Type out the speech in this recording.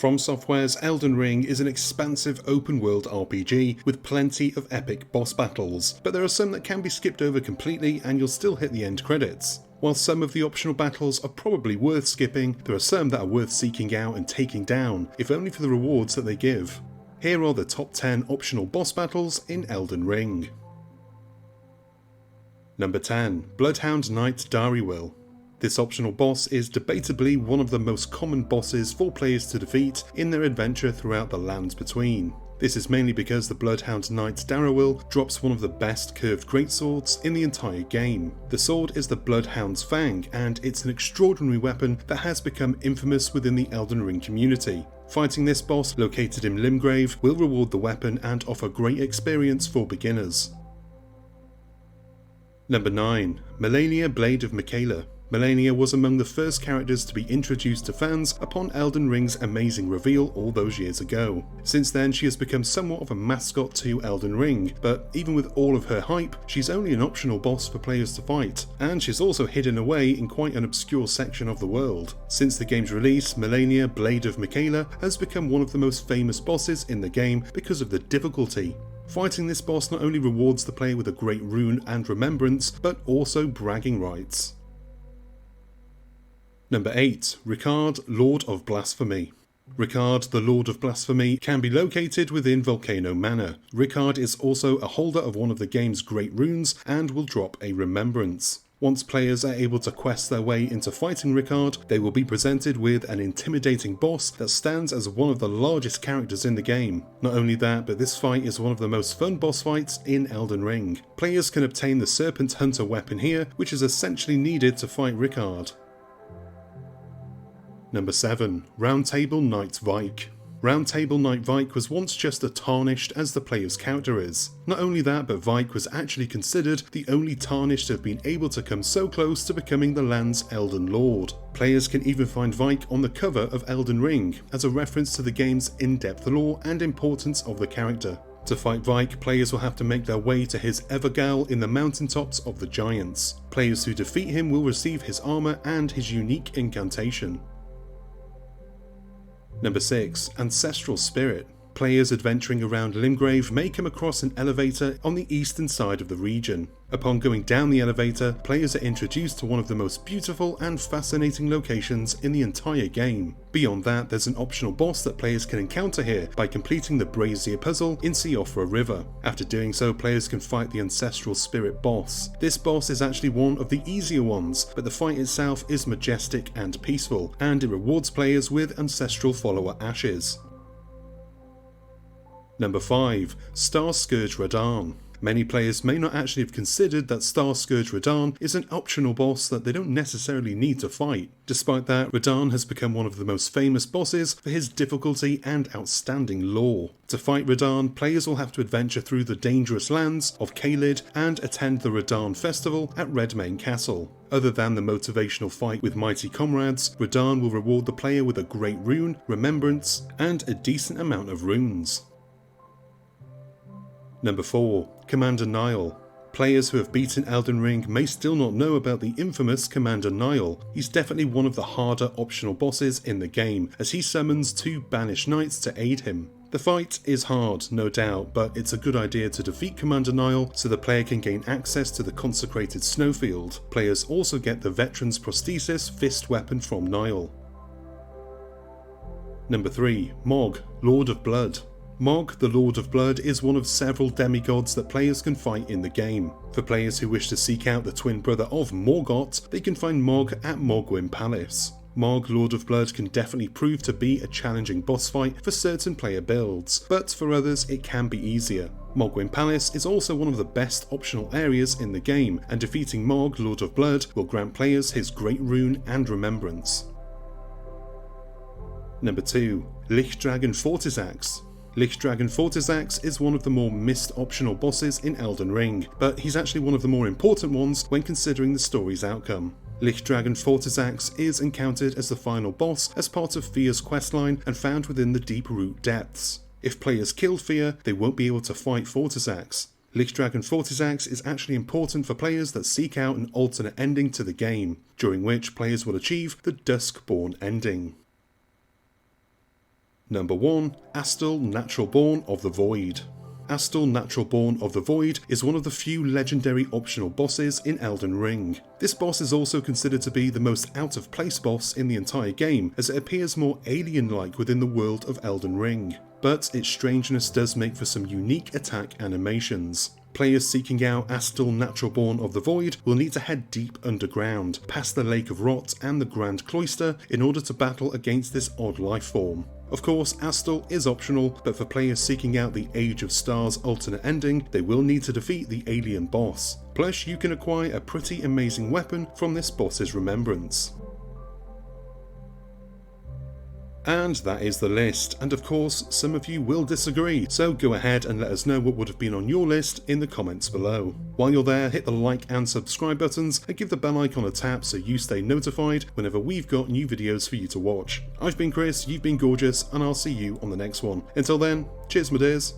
From Software's Elden Ring is an expansive open-world RPG with plenty of epic boss battles, but there are some that can be skipped over completely and you'll still hit the end credits. While some of the optional battles are probably worth skipping, there are some that are worth seeking out and taking down, if only for the rewards that they give. Here are the top 10 optional boss battles in Elden Ring. Number 10. Bloodhound Knight Darll. This optional boss is debatably one of the most common bosses for players to defeat in their adventure throughout the Lands Between. This is mainly because the Bloodhound Knight Darll drops one of the best curved greatswords in the entire game. The sword is the Bloodhound's Fang, and it's an extraordinary weapon that has become infamous within the Elden Ring community. Fighting this boss, located in Limgrave, will reward the weapon and offer great experience for beginners. Number 9. Melenia Blade of Michaela. Melenia was among the first characters to be introduced to fans upon Elden Ring's amazing reveal all those years ago. Since then she has become somewhat of a mascot to Elden Ring, but even with all of her hype, she's only an optional boss for players to fight, and she's also hidden away in quite an obscure section of the world. Since the game's release, Melenia Blade of Michaela has become one of the most famous bosses in the game because of the difficulty. Fighting this boss not only rewards the player with a great rune and remembrance, but also bragging rights. Number 8. Ricard Lord of Blasphemy. Ricard, the Lord of Blasphemy, can be located within Volcano Manor. Ricard is also a holder of one of the game's great runes and will drop a remembrance. Once players are able to quest their way into fighting Ricard, they will be presented with an intimidating boss that stands as one of the largest characters in the game. Not only that, but this fight is one of the most fun boss fights in Elden Ring. Players can obtain the Serpent Hunter weapon here, which is essentially needed to fight Ricard. Number 7. Roundtable KNvik. Roundtable KNvik was once just as tarnished as the player's character is. Not only that, but Vik was actually considered the only tarnished to have been able to come so close to becoming the land's Elden Lord. Players can even find Vik on the cover of Elden Ring, as a reference to the game's in-depth lore and importance of the character. To fight Vik, players will have to make their way to his Evergaol in the mountaintops of the Giants. Players who defeat him will receive his armor and his unique incantation. Number 6. Ancestral Spirit. Players adventuring around Limgrave may come across an elevator on the eastern side of the region. Upon going down the elevator, players are introduced to one of the most beautiful and fascinating locations in the entire game. Beyond that, there's an optional boss that players can encounter here by completing the Brazier puzzle in Siofra River. After doing so, players can fight the Ancestral Spirit boss. This boss is actually one of the easier ones, but the fight itself is majestic and peaceful, and it rewards players with Ancestral Follower Ashes. Number 5. Star Scourge Radan. Many players may not actually have considered that Star Scourge Radan is an optional boss that they don't necessarily need to fight. Despite that, Radan has become one of the most famous bosses for his difficulty and outstanding lore. To fight Radan, players will have to adventure through the dangerous lands of Caelid and attend the Radan festival at Redmane Castle. Other than the motivational fight with mighty comrades, Radan will reward the player with a great rune, remembrance, and a decent amount of runes. Number 4. Commander Nile. Players who have beaten Elden Ring may still not know about the infamous Commander Nile. He's definitely one of the harder optional bosses in the game, as he summons 2 banished knights to aid him. The fight is hard, no doubt, but it's a good idea to defeat Commander Nile so the player can gain access to the consecrated snowfield. Players also get the Veteran's Prosthesis fist weapon from Nile. Number 3. Mog Lord of Blood. Mog, the Lord of Blood, is one of several demigods that players can fight in the game. For players who wish to seek out the twin brother of Morgott, they can find Mog at Mogwyn Palace. Mog, Lord of Blood, can definitely prove to be a challenging boss fight for certain player builds, but for others it can be easier. Mogwyn Palace is also one of the best optional areas in the game, and defeating Mog, Lord of Blood, will grant players his great rune and remembrance. Number 2. Dragon Fortis. Dragon Fortis is one of the more missed optional bosses in Elden Ring, but he's actually one of the more important ones when considering the story's outcome. Dragon Fortis is encountered as the final boss as part of Fia's questline and found within the Deep Root Depths. If players kill Fia, they won't be able to fight Fortis. Dragon Fortis is actually important for players that seek out an alternate ending to the game, during which players will achieve the Duskborn ending. Number 1. Asel, Natural Born of the Void. Asel, Natural Born of the Void is one of the few legendary optional bosses in Elden Ring. This boss is also considered to be the most out of place boss in the entire game, as it appears more alien-like within the world of Elden Ring, but its strangeness does make for some unique attack animations. Players seeking out Asel, Natural Born of the Void will need to head deep underground, past the Lake of Rot and the Grand Cloister in order to battle against this odd life form. Of course, Asel is optional, but for players seeking out the Age of Stars alternate ending, they will need to defeat the alien boss. Plus, you can acquire a pretty amazing weapon from this boss's remembrance. And that is the list, and of course some of you will disagree, so go ahead and let us know what would have been on your list in the comments below. While you're there, hit the like and subscribe buttons and give the bell icon a tap so you stay notified whenever we've got new videos for you to watch. I've been Chris, you've been gorgeous, and I'll see you on the next one. Until then, cheers my dears.